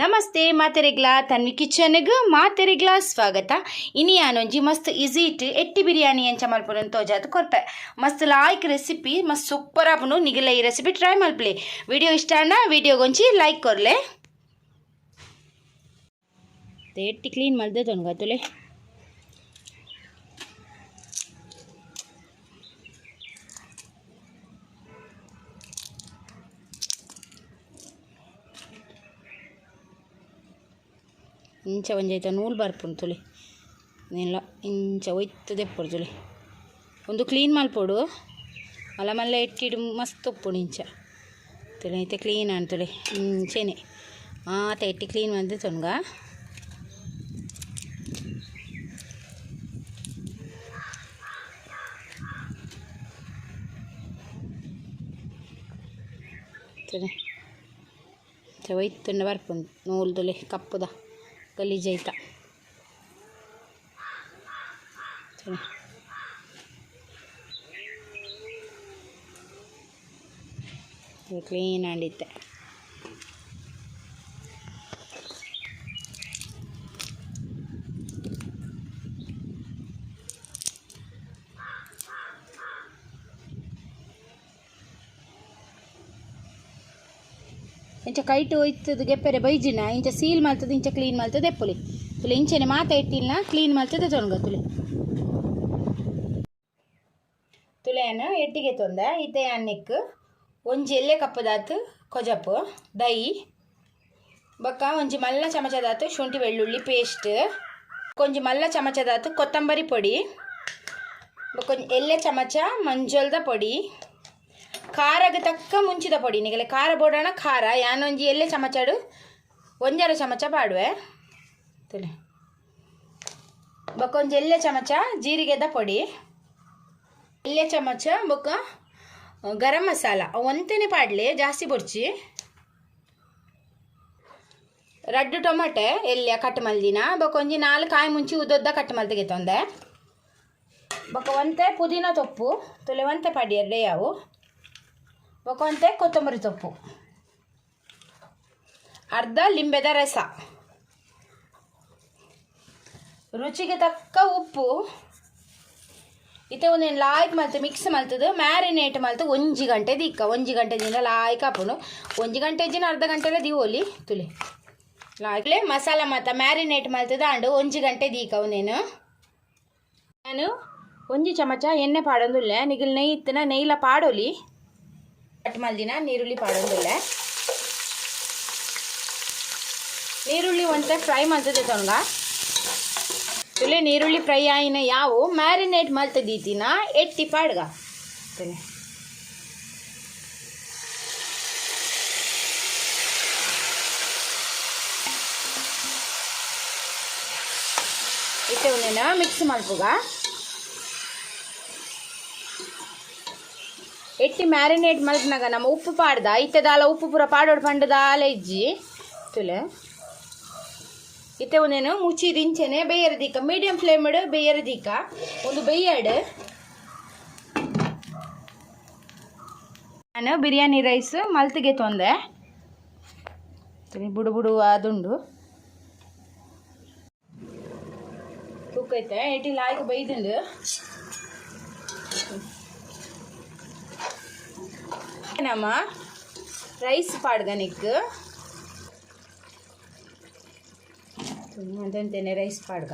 ನಮಸ್ತೆ ಮಾತೆರೆಗ್ಲ ತನ್ವಿ ಕಿಚನ್ಗೆ ಮಾತೆರೆಗ್ಲ ಸ್ವಾಗತ. ಇನಿ ಯಾನೊಂಜಿ ಮಸ್ತ್ ಈಸಿ ಇಟ್ಟು ಎಟ್ಟಿ ಬಿರಿಯಾನಿ ಎಂಚ ಮಲ್ಪುನ ತೋಜಾದು ಕೊರ್ಪೆ. ಮಸ್ತ್ ಲಾಯ್ಕ್ ರೆಸಿಪಿ ಮಸ್ತ್ ಸೂಪರ್ ಆಪುನು. ನಿಗಲ ಈ ರೆಸಿಪಿ ಟ್ರೈ ಮಲ್ಪಲೆ. ವಿಡಿಯೋ ಇಷ್ಟ ಅಣ್ಣ ವಿಡಿಯೋಗೊಂಚಿ ಲೈಕ್ ಕೊರ್ಲೆ. ಎಟ್ಟಿ ಕ್ಲೀನ್ ಮಲ್ದೆ ತೊನ್ಗತ್ತುಲೆ. ಇಂಚ ಒಂಜೈತ ನೂಲು ಬರ್ಪುಂಡು ತುಳಿ ನೆಲ್ಲ ಇಂಚ ಒಯ್ತದೆ ಪೊಡು ತುಳಿ ಒಂದು ಕ್ಲೀನ್ ಮಲ್ಪೊಡು ಮಲ್ಲ ಮಲ್ಲ ಇಟ್ಟಿಡು ಮಸ್ತ್ ಉಪ್ಪುಡು ಇಂಚ ತುಳಿ ಐತೆ ಕ್ಲೀನ್ ಆನ್ ತುಳಿ ಇಂಚೆನೆ ಆತ ಇಟ್ಟು ಕ್ಲೀನ್ ಮಾಡಿದೆ ತೊನ್ಗ ತುಳಿ ಒಯ್ತುಂಡ ಬರ್ಪುಂಡು ನೂಲು ತುಳಿ ಕಪ್ಪುದ ಗಲೀಜೈತ ಕ್ಲೀನ್ ಆಂಡಿತ್ತೆ. ಇಂಚ ಕೈಟು ಒಯ್ತದ ಗೆಪ್ಪರೆ ಬೈಜಿನ ಇಂಚ ಸೀಲ್ ಮಾಡ್ತದೆ ಇಂಚ ಕ್ಲೀನ್ ಮಾಡ್ತದೆ ಎಪ್ಪುಲಿ ತುಳಿ ಇಂಚನೆ ಮಾತ ಇಟ್ಟಿಲ್ಲ ಕ್ಲೀನ್ ಮಾಡ್ತದೆ ತೊನ್ಗ ತುಳಿ ತುಳೆಯನ್ನು ಎಟ್ಟಿಗೆ ತೊಂದ ಇತ್ತೆ ಅನ್ನಕ್ಕೆ ಒಂಜಿ ಎಲೆ ಕಪ್ಪದಾತು ಕೊಜಪು ದೈ ಬೊಕ್ಕ ಒಂಜಿ ಮಲ್ಲ ಚಮಚದಾತು ಶುಂಠಿ ಬೆಳ್ಳುಳ್ಳಿ ಪೇಸ್ಟ್ ಕೊಂಜಿ ಮಲ್ಲ ಚಮಚದಾತು ಕೊತ್ತಂಬರಿ ಪೊಡಿ ಬೊಕ್ಕೊಂಜಿ ಎಲೆ ಚಮಚ ಮಂಜಲ್ದ ಪೊಡಿ ಖಾರಗೆ ತಕ್ಕ ಮುಂಚಿದ ಪೊಡಿ ನಿಗಲೆ ಖಾರ ಬೋಡೋಣ ಖಾರ ಯಾನೊಂಜಿ ಎಲೆ ಚಮಚಡು ಒಂಜರ ಚಮಚ ಪಾಡುವೆ ತುಳಿ ಬೊಕ್ಕೊಂಜಿ ಎಲೆ ಚಮಚ ಜೀರಿಗೆದ ಪೊಡಿ ಎಲೆ ಚಮಚ ಬೊಕ್ಕ ಗರಂ ಮಸಾಲ ಒಂತೆನೆ ಪಾಡ್ಲೆ ಜಾಸ್ತಿ ಬೊಡ್ಚಿ ರಡ್ಡು ಟೊಮಟೆ ಎಲ್ಯ ಕಟ್ ಮಲ್ದಿನ ಬೊಕ್ಕೊಂಜಿ 4 ಕಾಯಿ ಮುಂಚಿ ಉದ್ದೊದ್ದ ಕಟ್ ಮಲ್ತೆಗೆ ತೊಂದೆ ಬೊಕ್ಕ ಒಂತೆ ಪುದೀನ ತೊಪ್ಪು ತುಲೆ ಒಂತೆ ಪಾಡಿ ಎರಡೇ ಯಾವು ಬೊಕೊಂತೆ ಕೊತ್ತಂಬರಿ ಸೊಪ್ಪು ಅರ್ಧ ಲಿಂಬೆದ ರಸ ರುಚಿಗೆ ತಕ್ಕ ಉಪ್ಪು ಇತ್ತೆ ಒಂದೇನು ಲಾಯ್ಕ್ ಮಲ್ತು ಮಿಕ್ಸ್ ಮಲ್ತದು ಮ್ಯಾರಿನೇಟ್ ಮಲ್ತು ಒಂಜಿ ಗಂಟೆ ದಿಕ್ಕ ಒಂಜಿ ಗಂಟೆದಿಂದ ಲಾಯ್ಕ್ ಹಾಪುನು ಒಂಜಿ ಗಂಟೆ ಇಜ್ಜಿನ ಅರ್ಧ ಗಂಟೆಲ ದಿವೋಲಿ ತುಳಿ ಲಾಯ್ಕ್ಲೆ ಮಸಾಲ ಮತ್ತ ಮ್ಯಾರಿನೇಟ್ ಮಲ್ತದ ಅಂಡು ಒಂಜಿ ಗಂಟೆ ದೀಕ ಒಂದೇನು ನಾನು ಒಂಜಿ ಚಮಚ ಎಣ್ಣೆ ಪಾಡೊಂದುಲ್ಲೆ ನಿಗಿಲ್ ನೆಯ್ ಇತ್ತನ ನೆಯ್ಲ ಪಾಡೋಲಿ ಕಟ್ ಮಲ್ದಿನ ನೀರುಳ್ಳಿ ಪಾಡೊಂದುಲ್ಲ ನೀರುಳ್ಳಿ ಒಂತೆ ಫ್ರೈ ಮಲ್ತದೆ ತೊನ್ಗ ತುಲೆ ನೀರುಳ್ಳಿ ಫ್ರೈ ಆಯಿನ ಯಾವು ಮ್ಯಾರಿನೇಟ್ ಮಲ್ತದೀತಿನ ಎಟ್ಟಿ ಪಾಡ್ಗ ತುಲೆ ಇತ್ತೆ ಒಂದೇನ ಮಿಕ್ಸ್ ಮಲ್ಪುಗ ಎಟ್ಟಿ ಮ್ಯಾರಿನೇಟ್ ಮಲ್ಪನಾಗ ನಮ್ಮ ಉಪ್ಪು ಪಾಡ್ದ ಇತ್ತೆದಾಲ ಉಪ್ಪು ಪೂರ ಪಾಡೋಡು ಪಂಡದಾಲ ಇಜ್ಜಿ ತುಲೆ ಇತ್ತೆ ಒಂದೇನು ಮುಚ್ಚಿದ ಇಂಚೆನೆ ಬೇಯರದೀಕ ಮೀಡಿಯಂ ಫ್ಲೇಮಡ್ ಬೇಯರದೀಕ ಒಂದು ಬೇಯಡ್ ನಾನು ಬಿರಿಯಾನಿ ರೈಸ್ ಮಲ್ತಿಗೆ ತೊಂದೆ ಬುಡು ಬುಡು ಅದುಂಡು ತೂಕೈತೆ ಎಟ್ಟಿ ಲಾಯ್ಕ ಬೈದುಂಡು ನಮ್ಮ ರೈಸ್ ಪಾಡ್ಗನಿಕ್ ಅದಂತೇನೆ ರೈಸ್ ಪಾಡ್ಗ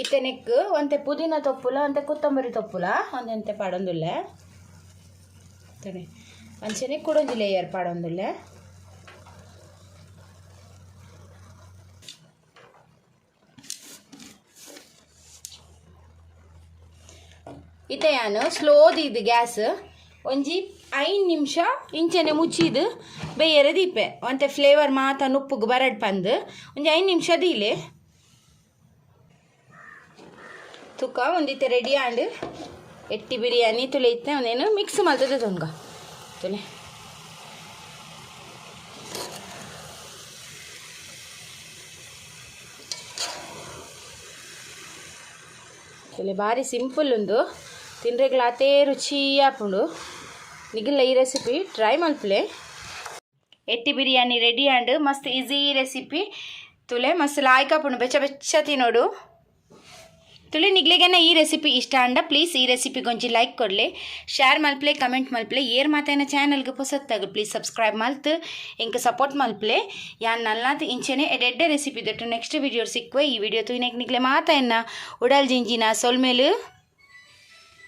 ಇತ್ತೆನೆಕ್ ಒಂತೆ ಪುದೀನ ತೊಪ್ಪುಲ ಒಂತೆ ಕೊತ್ತಂಬರಿ ತೊಪ್ಪುಲ ಒಂದೆಂತೆ ಪಾಡೊಂದುಲ್ಲೆ ತನೆ ಅಂಚನೆ ಕುಡೊಂಜಿ ಲೇಯರ್ ಪಾಡೊಂದುಲ್ಲೆ ಇತ್ತೆ ನಾನು ಸ್ಲೋದಿದ್ದು ಗ್ಯಾಸ್ ಒಂಜಿ 5 ನಿಮಿಷ ಇಂಚನೆ ಮುಚ್ಚಿದು ಬೇಯರೆ ದೀಪೆ ಒಂತೆ ಫ್ಲೇವರ್ ಮಾತ ನುಪ್ಪುಗೆ ಬರಡ್ ಪಂದು ಒಂಜಿ 5 ನಿಮಿಷ ದೀಲೆ ತುಕ ಒಂದಿತ್ತೆ ರೆಡಿ ಆಂಡ್ ಎಟ್ಟಿ ಬಿರಿಯಾನಿ ತುಲೆ ಇತ್ತೆ ಒಂದೇನು ಮಿಕ್ಸ್ ಮಲ್ತದೆ ತೊನ್ಗ ತುಲೆ ತುಲೆ ಬಾರಿ ಸಿಂಪಲ್ ಉಂದು ತಿನ್ರೆಗ್ಲ ಅತೇ ರುಚಿ ಆಪುಂಡು ನಿಗಲ ಈ ರೆಸಿಪಿ ಟ್ರೈ ಮಲ್ಪಲೆ ಎಟ್ಟಿ ಬಿರಿಯಾನಿ ರೆಡಿ ಆ್ಯಂಡ್ ಮಸ್ತ್ ಈಸಿ ರೆಸಿಪಿ ತುಲೆ ಮಸ್ತ್ ಲಾಯ್ಕಪ್ಪುಂಡು ಬೆಚ್ಚ ಬೆಚ್ಚ ತಿನ್ನೋಡು ತುಲೆ ನಿಗ್ಲಿಗೆನ ಈ ರೆಸಿಪಿ ಇಷ್ಟ ಅಂಡ ಪ್ಲೀಸ್ ಈ ರೆಸಿಪಿ ಕೊಂಚಿ ಲೈಕ್ ಕೊಡಲಿ ಶೇರ್ ಮಲ್ಪಲೆ ಕಮೆಂಟ್ ಮಲ್ಪಲೆ ಏರ್ ಮಾತೇನ ಚಾನಲ್ಗೆ ಹೊಸತ್ತಾಗ ಪ್ಲೀಸ್ ಸಬ್ಸ್ಕ್ರೈಬ್ ಮಲ್ತು ಇಂಕ ಸಪೋರ್ಟ್ ಮಲ್ಪಲೆ ಯಾನ್ ನಲ್ಲಾತ ಇಂಚೆನೆ ಎಡ್ಡೆ ರೆಸಿಪಿ ದೊಟ್ಟು ನೆಕ್ಸ್ಟ್ ವಿಡಿಯೋ ಸಿಕ್ಕುವೆ ಈ ವಿಡಿಯೋ ತುಯ್ನೆಕ್ ನಿಗ್ಲೆ ಮಾತಾಯನ್ನ ಉಡಲ್ ಜಿಂಜಿನ ಸೊಲ್ಮೇಲು